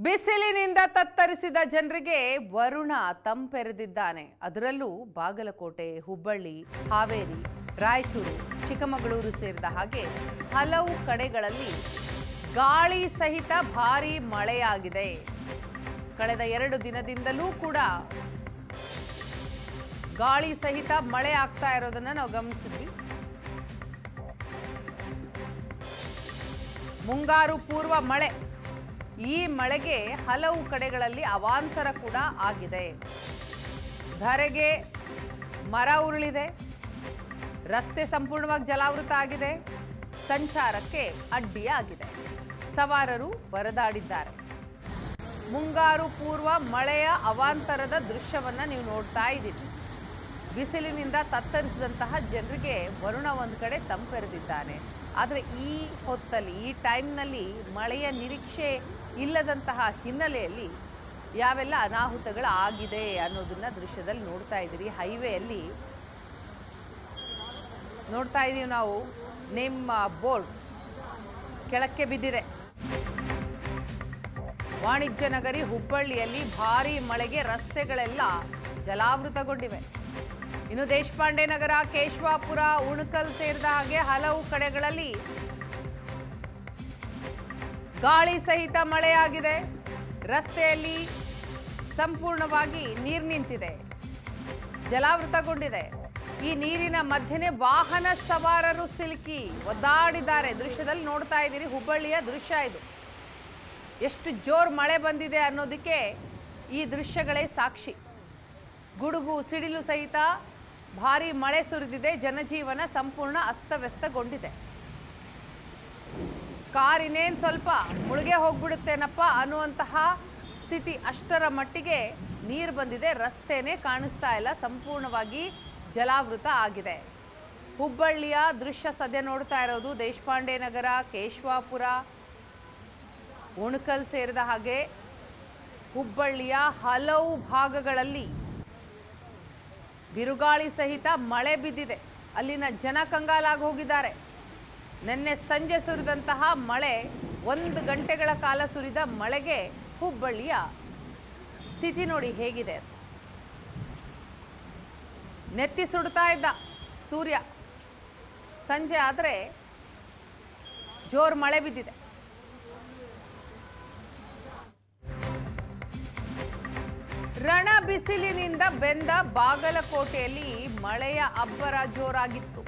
ಬಿಸಿಲಿನಿಂದ ತತ್ತರಿಸಿದ ಜನರಿಗೆ ವರುಣ ತಂಪೆರೆದಿದ್ದಾನೆ. ಅದರಲ್ಲೂ ಬಾಗಲಕೋಟೆ, ಹುಬ್ಬಳ್ಳಿ, ಹಾವೇರಿ, ರಾಯಚೂರು, ಚಿಕ್ಕಮಗಳೂರು ಸೇರಿದ ಹಾಗೆ ಹಲವು ಕಡೆಗಳಲ್ಲಿ ಗಾಳಿ ಸಹಿತ ಭಾರೀ ಮಳೆಯಾಗಿದೆ. ಕಳೆದ 2 ದಿನದಿಂದಲೂ ಕೂಡ ಗಾಳಿ ಸಹಿತ ಮಳೆ ಆಗ್ತಾ ಇರೋದನ್ನ ನಾವು ಗಮನಿಸಿದ್ವಿ. ಮುಂಗಾರು ಪೂರ್ವ ಮಳೆ. ಈ ಮಳೆಗೆ ಹಲವು ಕಡೆಗಳಲ್ಲಿ ಅವಾಂತರ ಕೂಡ ಆಗಿದೆ. ಧರೆಗೆ ಮರ ಉರುಳಿದೆ, ರಸ್ತೆ ಸಂಪೂರ್ಣವಾಗಿ ಜಲಾವೃತ ಆಗಿದೆ, ಸಂಚಾರಕ್ಕೆ ಅಡ್ಡಿಯಾಗಿದೆ, ಸವಾರರು ಪರದಾಡಿದ್ದಾರೆ. ಮುಂಗಾರು ಪೂರ್ವ ಮಳೆಯ ಅವಾಂತರದ ದೃಶ್ಯವನ್ನ ನೀವು ನೋಡ್ತಾ ಇದ್ದೀರಿ. ಬಿಸಿಲಿನಿಂದ ತತ್ತರಿಸಿದಂತಹ ಜನರಿಗೆ ವರುಣ ಒಂದು ಕಡೆ ತಂಪೆರೆದಿದ್ದಾನೆ. ಆದರೆ ಈ ಹೊತ್ತಲ್ಲಿ, ಈ ಟೈಮ್ನಲ್ಲಿ ಮಳೆಯ ನಿರೀಕ್ಷೆ ಇಲ್ಲದಂತಹ ಹಿನ್ನೆಲೆಯಲ್ಲಿ ಯಾವೆಲ್ಲ ಅನಾಹುತಗಳು ಆಗಿದೆ ಅನ್ನೋದನ್ನ ದೃಶ್ಯದಲ್ಲಿ ನೋಡ್ತಾ ಇದ್ದೀರಿ. ಹೈವೇಯಲ್ಲಿ ನೋಡ್ತಾ ಇದ್ದೀವಿ ನಾವು, ನಿಮ್ಮ ಬೋರ್ಡ್ ಕೆಳಕ್ಕೆ ಬಿದ್ದಿದೆ. ವಾಣಿಜ್ಯ ನಗರಿ ಹುಬ್ಬಳ್ಳಿಯಲ್ಲಿ ಭಾರೀ ಮಳೆಗೆ ರಸ್ತೆಗಳೆಲ್ಲ ಜಲಾವೃತಗೊಂಡಿವೆ. ಇನ್ನು ದೇಶಪಾಂಡೆ ನಗರ, ಕೇಶವಾಪುರ, ಉಣಕಲ್ ಸೇರಿದ ಹಾಗೆ ಹಲವು ಕಡೆಗಳಲ್ಲಿ ಗಾಳಿ ಸಹಿತ ಮಳೆಯಾಗಿದೆ. ರಸ್ತೆಯಲ್ಲಿ ಸಂಪೂರ್ಣವಾಗಿ ನೀರು ನಿಂತಿದೆ, ಜಲಾವೃತಗೊಂಡಿದೆ. ಈ ನೀರಿನ ಮಧ್ಯೆ ವಾಹನ ಸವಾರರು ಸಿಲುಕಿ ಒದ್ದಾಡಿದ್ದಾರೆ. ದೃಶ್ಯದಲ್ಲಿ ನೋಡ್ತಾ ಇದ್ದೀರಿ, ಹುಬ್ಬಳ್ಳಿಯ ದೃಶ್ಯ ಇದು. ಎಷ್ಟು ಜೋರು ಮಳೆ ಬಂದಿದೆ ಅನ್ನೋದಕ್ಕೆ ಈ ದೃಶ್ಯಗಳೇ ಸಾಕ್ಷಿ. ಗುಡುಗು ಸಿಡಿಲು ಸಹಿತ ಭಾರೀ ಮಳೆ ಸುರಿದಿದೆ. ಜನಜೀವನ ಸಂಪೂರ್ಣ ಅಸ್ತವ್ಯಸ್ತಗೊಂಡಿದೆ. ಕಾರ್ ಇನ್ನೇನು ಸ್ವಲ್ಪ ಮುಳುಗೆ ಹೋಗ್ಬಿಡುತ್ತೇನಪ್ಪ ಅನ್ನುವಂತಹ ಸ್ಥಿತಿ, ಅಷ್ಟರ ಮಟ್ಟಿಗೆ ನೀರು ಬಂದಿದೆ. ರಸ್ತೆನೇ ಕಾಣಿಸ್ತಾ ಇಲ್ಲ, ಸಂಪೂರ್ಣವಾಗಿ ಜಲಾವೃತ ಆಗಿದೆ. ಹುಬ್ಬಳ್ಳಿಯ ದೃಶ್ಯ ಸದ್ಯ ನೋಡ್ತಾ ಇರೋದು. ದೇಶಪಾಂಡೆ ನಗರ, ಕೇಶವಾಪುರ, ಉಣಕಲ್ ಸೇರಿದ ಹಾಗೆ ಹುಬ್ಬಳ್ಳಿಯ ಹಲವು ಭಾಗಗಳಲ್ಲಿ ಬಿರುಗಾಳಿ ಸಹಿತ ಮಳೆ ಬಿದ್ದಿದೆ. ಅಲ್ಲಿನ ಜನ ಕಂಗಾಲಾಗಿ ಹೋಗಿದ್ದಾರೆ. ನಿನ್ನೆ ಸಂಜೆ ಸುರಿದಂತಹ ಮಳೆ, 1 ಗಂಟೆಗಳ ಕಾಲ ಸುರಿದ ಮಳೆಗೆ ಹುಬ್ಬಳ್ಳಿಯ ಸ್ಥಿತಿ ನೋಡಿ ಹೇಗಿದೆ. ನೆತ್ತಿ ಸುಡ್ತಾ ಇದ್ದ ಸೂರ್ಯ, ಸಂಜೆ ಆದರೆ ಜೋರು ಮಳೆ ಬಿದ್ದಿದೆ. ರಣ ಬಿಸಿಲಿನಿಂದ ಬೆಂದ ಬಾಗಲಕೋಟೆಯಲ್ಲಿ ಮಳೆಯ ಅಬ್ಬರ ಜೋರಾಗಿತ್ತು.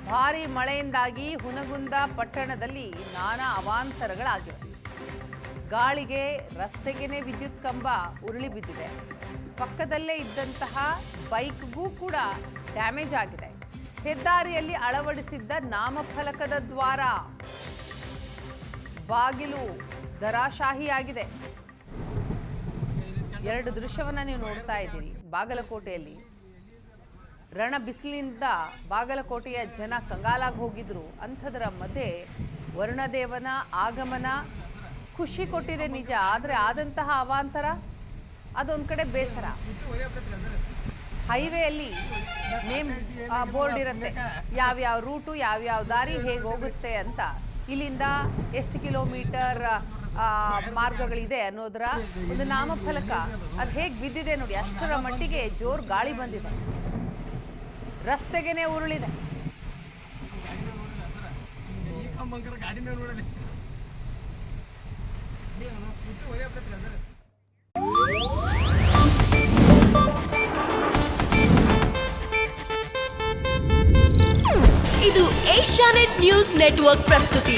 ಭಾರೀ ಮಳೆಯಿಂದಾಗಿ ಹುನಗುಂದ ಪಟ್ಟಣದಲ್ಲಿ ನಾನಾ ಅವಾಂತರಗಳಾಗಿವೆ. ಗಾಳಿಗೆ ರಸ್ತೆಗೇನೆ ವಿದ್ಯುತ್ ಕಂಬ ಉರುಳಿ ಬಿದ್ದಿದೆ. ಪಕ್ಕದಲ್ಲೇ ಇದ್ದಂತಹ ಬೈಕ್ಗೂ ಕೂಡ ಡ್ಯಾಮೇಜ್ ಆಗಿದೆ. ಹೆದ್ದಾರಿಯಲ್ಲಿ ಅಳವಡಿಸಿದ್ದ ನಾಮಫಲಕದ ದ್ವಾರ, ಬಾಗಿಲು ಧರಾಶಾಹಿಯಾಗಿದೆ. 2 ದೃಶ್ಯವನ್ನ ನೀವು ನೋಡ್ತಾ ಇದ್ದೀರಿ. ಬಾಗಲಕೋಟೆಯಲ್ಲಿ ರಣ ಬಿಸಿಲಿನಿಂದ ಬಾಗಲಕೋಟೆಯ ಜನ ಕಂಗಾಲಾಗಿ ಹೋಗಿದ್ರು. ಅಂಥದರ ಮಧ್ಯೆ ವರುಣದೇವನ ಆಗಮನ ಖುಷಿ ಕೊಟ್ಟಿದೆ ನಿಜ. ಆದರೆ ಆದಂತಹ ಅವಾಂತರ ಅದೊಂದು ಕಡೆ ಬೇಸರ. ಹೈವೇಯಲ್ಲಿ ನೇಮ್ ಬೋರ್ಡ್ ಇರುತ್ತೆ, ಯಾವ್ಯಾವ ರೂಟು, ಯಾವ್ಯಾವ ದಾರಿ ಹೇಗೆ ಹೋಗುತ್ತೆ ಅಂತ, ಇಲ್ಲಿಂದ ಎಷ್ಟು ಕಿಲೋಮೀಟರ್ ಮಾರ್ಗಗಳಿದೆ ಅನ್ನೋದರ ಒಂದು ನಾಮಫಲಕ ಅದು ಹೇಗೆ ಬಿದ್ದಿದೆ ನೋಡಿ. ಅಷ್ಟರ ಮಟ್ಟಿಗೆ ಜೋರು ಗಾಳಿ ಬಂದಿದೆ, ರಸ್ತೆಗೇನೆ ಉರುಳಿದೆ. ಇದು ಏಷ್ಯಾನೆಟ್ ನ್ಯೂಸ್ ನೆಟ್ವರ್ಕ್ ಪ್ರಸ್ತುತಿ.